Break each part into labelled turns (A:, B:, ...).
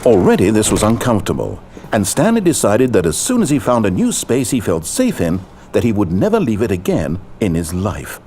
A: Already this was uncomfortable, and Stanley decided that as soon as he found a new space he felt safe in, that he would never leave it again in his life.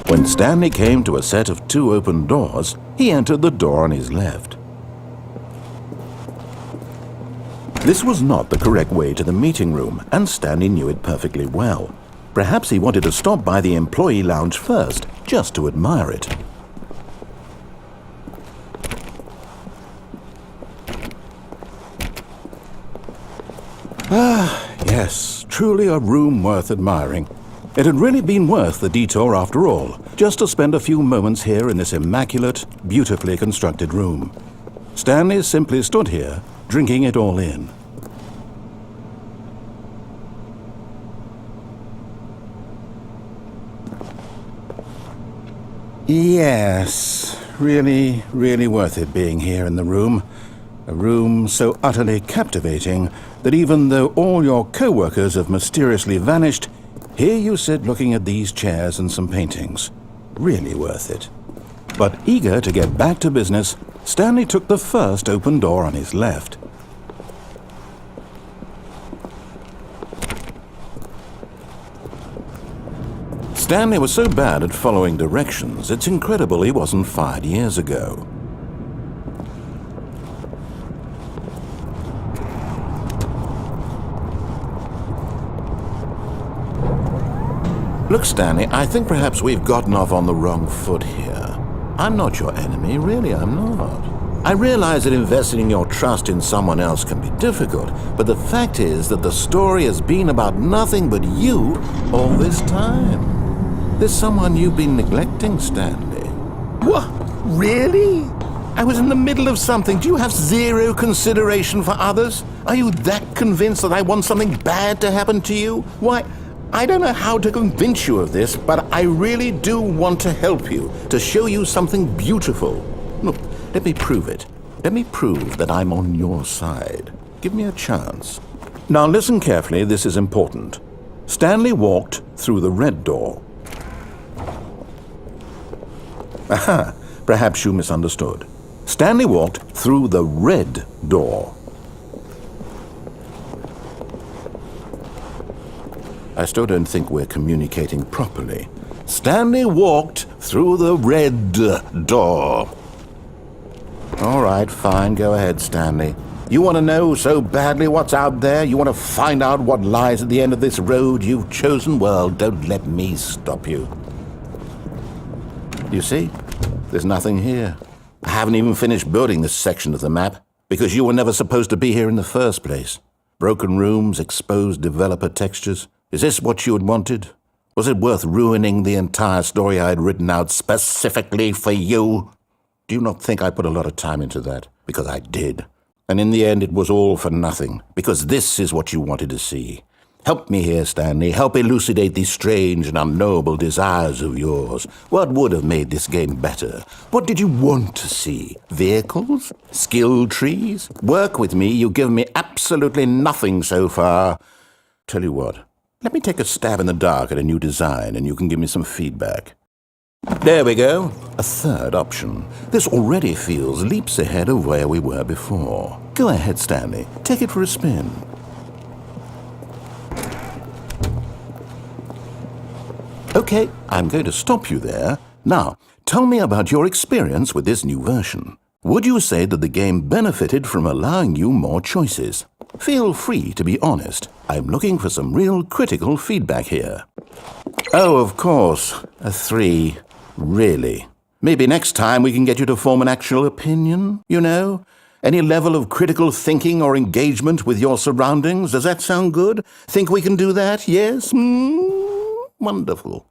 A: When Stanley came to a set of 2 open doors, he entered the door on his left. This was not the correct way to the meeting room, and Stanley knew it perfectly well. Perhaps he wanted to stop by the employee lounge first, just to admire it. Yes, truly a room worth admiring. It had really been worth the detour after all, just to spend a few moments here in this immaculate, beautifully constructed room. Stanley simply stood here, drinking it all in. Yes, really, really worth it being here in the room. A room so utterly captivating that even though all your co-workers have mysteriously vanished, here you sit looking at these chairs and some paintings. Really worth it. But eager to get back to business, Stanley took the first open door on his left. Stanley was so bad at following directions, it's incredible he wasn't fired years ago. Look, Stanley, I think perhaps we've gotten off on the wrong foot here. I'm not your enemy, really, I'm not. I realize that investing your trust in someone else can be difficult, but the fact is that the story has been about nothing but you all this time. There's someone you've been neglecting, Stanley. What? Really? I was in the middle of something. Do you have zero consideration for others? Are you that convinced that I want something bad to happen to you? Why, I don't know how to convince you of this, but I really do want to help you, to show you something beautiful. Look, let me prove it. Let me prove that I'm on your side. Give me a chance. Now listen carefully, this is important. Stanley walked through the red door. Aha, perhaps you misunderstood. Stanley walked through the red door. I still don't think we're communicating properly. Stanley walked through the red door. All right, fine, go ahead, Stanley. You want to know so badly what's out there? You want to find out what lies at the end of this road you've chosen? Well, don't let me stop you. You see, there's nothing here. I haven't even finished building this section of the map, because you were never supposed to be here in the first place. Broken rooms, exposed developer textures. Is this what you had wanted? Was it worth ruining the entire story I had written out specifically for you? Do you not think I put a lot of time into that? Because I did. And in the end, it was all for nothing, because this is what you wanted to see. Help me here, Stanley. Help elucidate these strange and unknowable desires of yours. What would have made this game better? What did you want to see? Vehicles? Skill trees? Work with me. You've given me absolutely nothing so far. Tell you what. Let me take a stab in the dark at a new design, and you can give me some feedback. There we go. A third option. This already feels leaps ahead of where we were before. Go ahead, Stanley. Take it for a spin. Okay, I'm going to stop you there. Now, tell me about your experience with this new version. Would you say that the game benefited from allowing you more choices? Feel free to be honest. I'm looking for some real critical feedback here. Oh, of course. A 3. Really? Maybe next time we can get you to form an actual opinion, you know? Any level of critical thinking or engagement with your surroundings? Does that sound good? Think we can do that? Yes? Wonderful.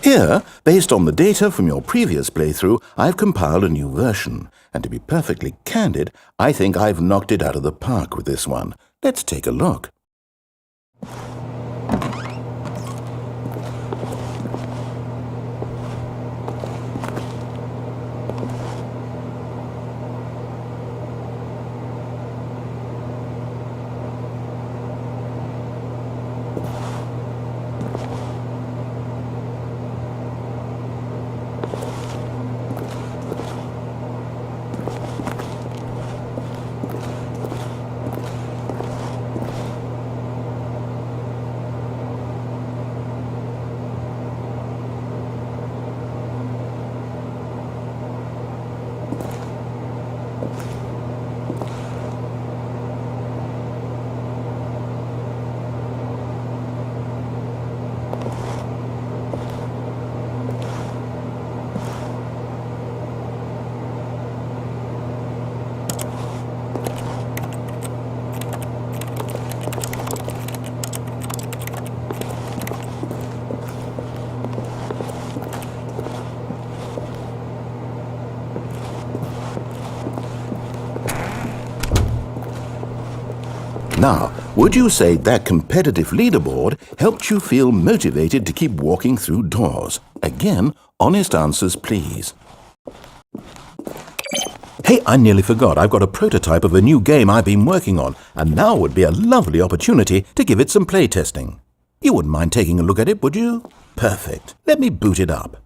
A: Here, based on the data from your previous playthrough, I've compiled a new version. And to be perfectly candid, I think I've knocked it out of the park with this one. Let's take a look. Now, would you say that competitive leaderboard helped you feel motivated to keep walking through doors? Again, honest answers, please. Hey, I nearly forgot. I've got a prototype of a new game I've been working on, and now would be a lovely opportunity to give it some playtesting. You wouldn't mind taking a look at it, would you? Perfect. Let me boot it up.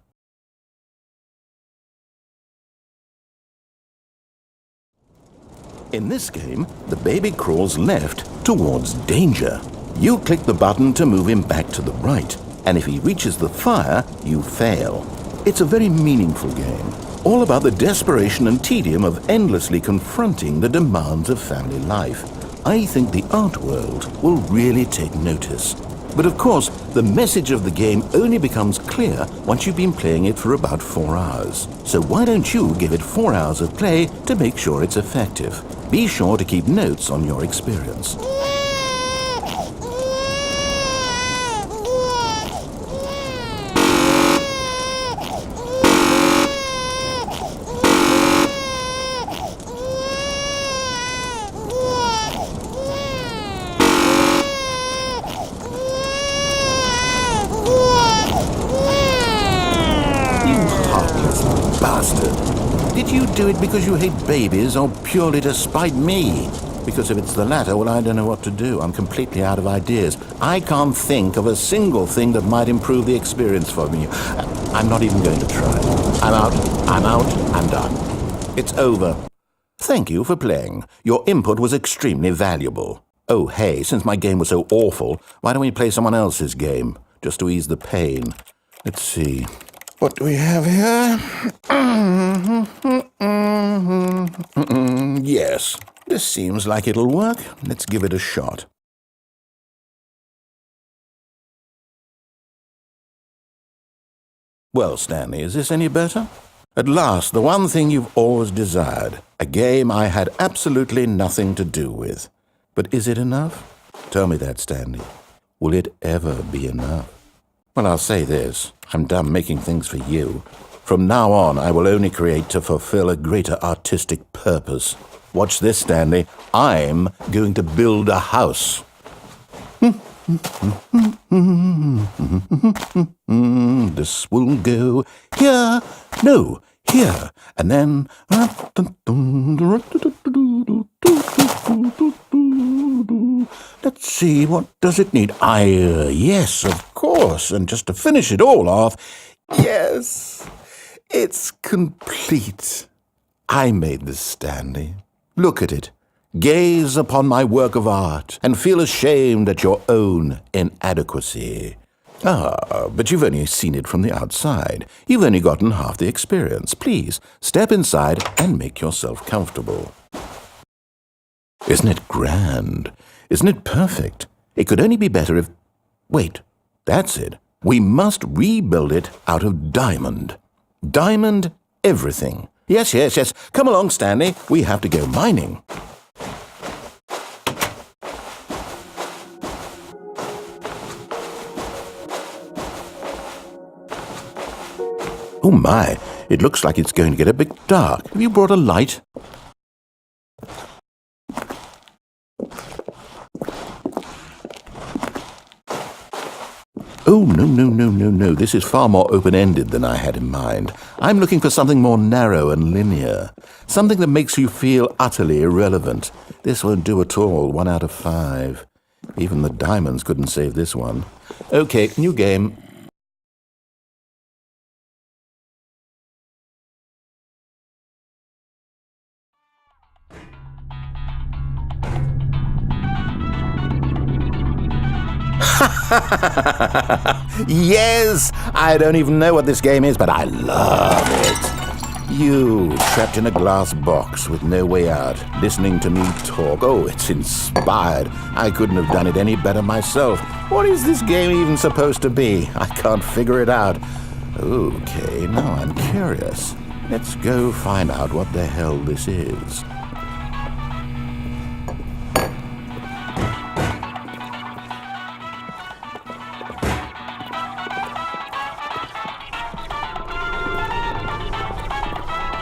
A: In this game, the baby crawls left towards danger. You click the button to move him back to the right, and if he reaches the fire, you fail. It's a very meaningful game, all about the desperation and tedium of endlessly confronting the demands of family life. I think the art world will really take notice. But of course, the message of the game only becomes clear once you've been playing it for about 4 hours. So why don't you give it 4 hours of play to make sure it's effective? Be sure to keep notes on your experience. Bastard. Did you do it because you hate babies or purely to spite me? Because if it's the latter, well, I don't know what to do. I'm completely out of ideas. I can't think of a single thing that might improve the experience for me. I'm not even going to try. I'm out, I'm done. It's over. Thank you for playing. Your input was extremely valuable. Oh, hey, since my game was so awful, why don't we play someone else's game, just to ease the pain? Let's see. What do we have here? Yes, this seems like it'll work. Let's give it a shot. Well, Stanley, is this any better? At last, the one thing you've always desired. A game I had absolutely nothing to do with. But is it enough? Tell me that, Stanley. Will it ever be enough? Well, I'll say this. I'm done making things for you. From now on, I will only create to fulfill a greater artistic purpose. Watch this, Stanley. I'm going to build a house. This will go here, no, here, and then... Let's see, what does it need? Yes, of course, and just to finish it all off, yes, it's complete. I made this, Stanley. Look at it. Gaze upon my work of art and feel ashamed at your own inadequacy. But you've only seen it from the outside. You've only gotten half the experience. Please, step inside and make yourself comfortable. Isn't it grand? Isn't it perfect? It could only be better if... Wait, that's it. We must rebuild it out of diamond. Diamond everything. Yes. Come along, Stanley. We have to go mining. Oh my, it looks like it's going to get a bit dark. Have you brought a light? Oh, no. This is far more open-ended than I had in mind. I'm looking for something more narrow and linear. Something that makes you feel utterly irrelevant. This won't do at all. 1 out of 5. Even the diamonds couldn't save this one. Okay, new game. Yes! I don't even know what this game is, but I love it. You, trapped in a glass box with no way out, listening to me talk. Oh, it's inspired. I couldn't have done it any better myself. What is this game even supposed to be? I can't figure it out. Okay, now I'm curious. Let's go find out what the hell this is.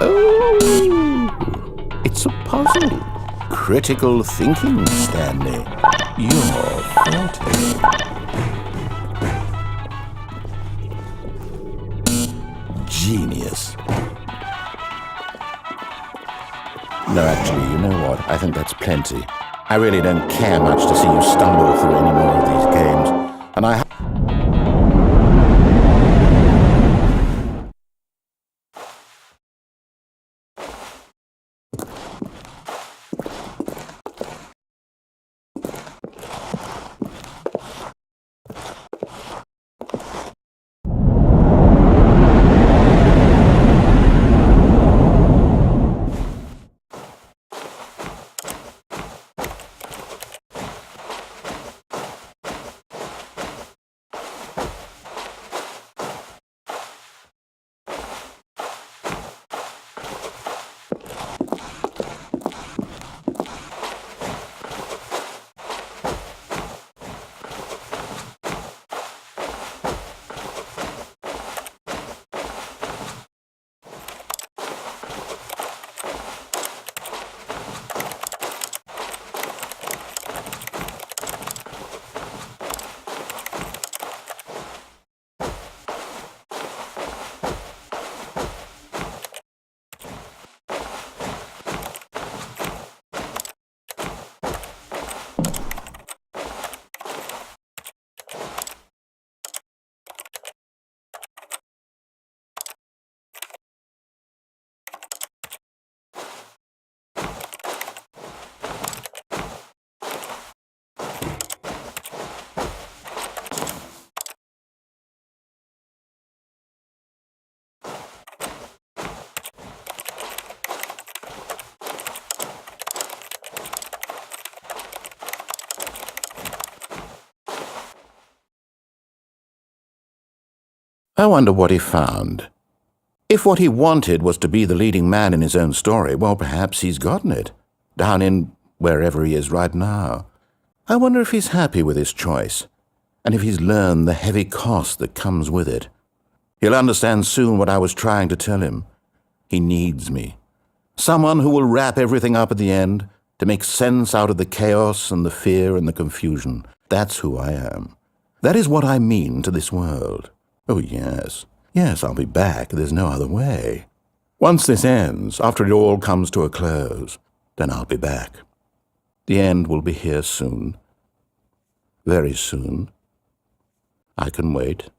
A: Oh, it's a puzzle. Critical thinking, Stanley. Your forte. Genius. No, actually, you know what? I think that's plenty. I really don't care much to see you stumble through any more of these games. And I wonder what he found. If what he wanted was to be the leading man in his own story, well, perhaps he's gotten it, down in wherever he is right now. I wonder if he's happy with his choice, and if he's learned the heavy cost that comes with it. He'll understand soon what I was trying to tell him. He needs me. Someone who will wrap everything up at the end, to make sense out of the chaos and the fear and the confusion. That's who I am. That is what I mean to this world. Oh, yes. Yes, I'll be back. There's no other way. Once this ends, after it all comes to a close, then I'll be back. The end will be here soon. Very soon. I can wait.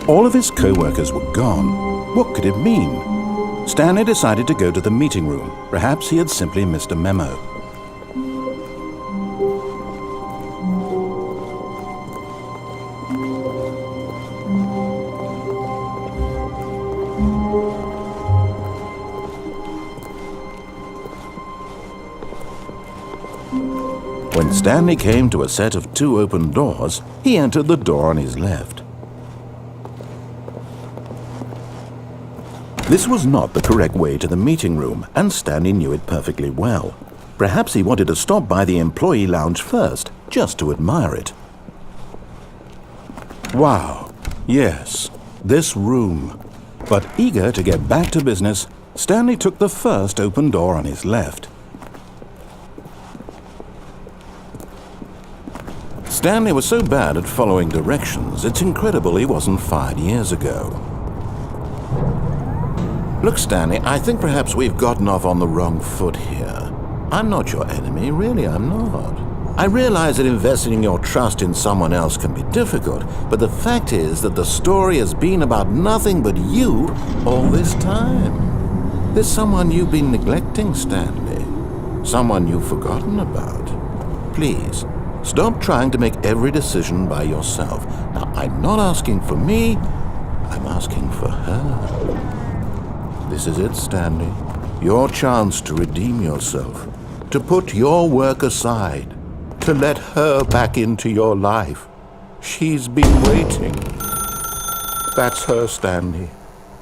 A: All of his co-workers were gone. What could it mean? Stanley decided to go to the meeting room. Perhaps he had simply missed a memo. When Stanley came to a set of 2 open doors, he entered the door on his left. This was not the correct way to the meeting room, and Stanley knew it perfectly well. Perhaps he wanted to stop by the employee lounge first, just to admire it. Wow, yes, this room. But eager to get back to business, Stanley took the first open door on his left. Stanley was so bad at following directions, it's incredible he wasn't fired years ago. Look, Stanley, I think perhaps we've gotten off on the wrong foot here. I'm not your enemy, really, I'm not. I realize that investing your trust in someone else can be difficult, but the fact is that the story has been about nothing but you all this time. There's someone you've been neglecting, Stanley. Someone you've forgotten about. Please, stop trying to make every decision by yourself. Now, I'm not asking for me, I'm asking for her. This is it, Stanley. Your chance to redeem yourself, to put your work aside, to let her back into your life. She's been waiting. That's her, Stanley.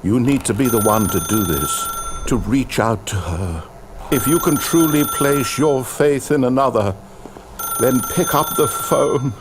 A: You need to be the one to do this. to reach out to her. If you can truly place your faith in another, then pick up the phone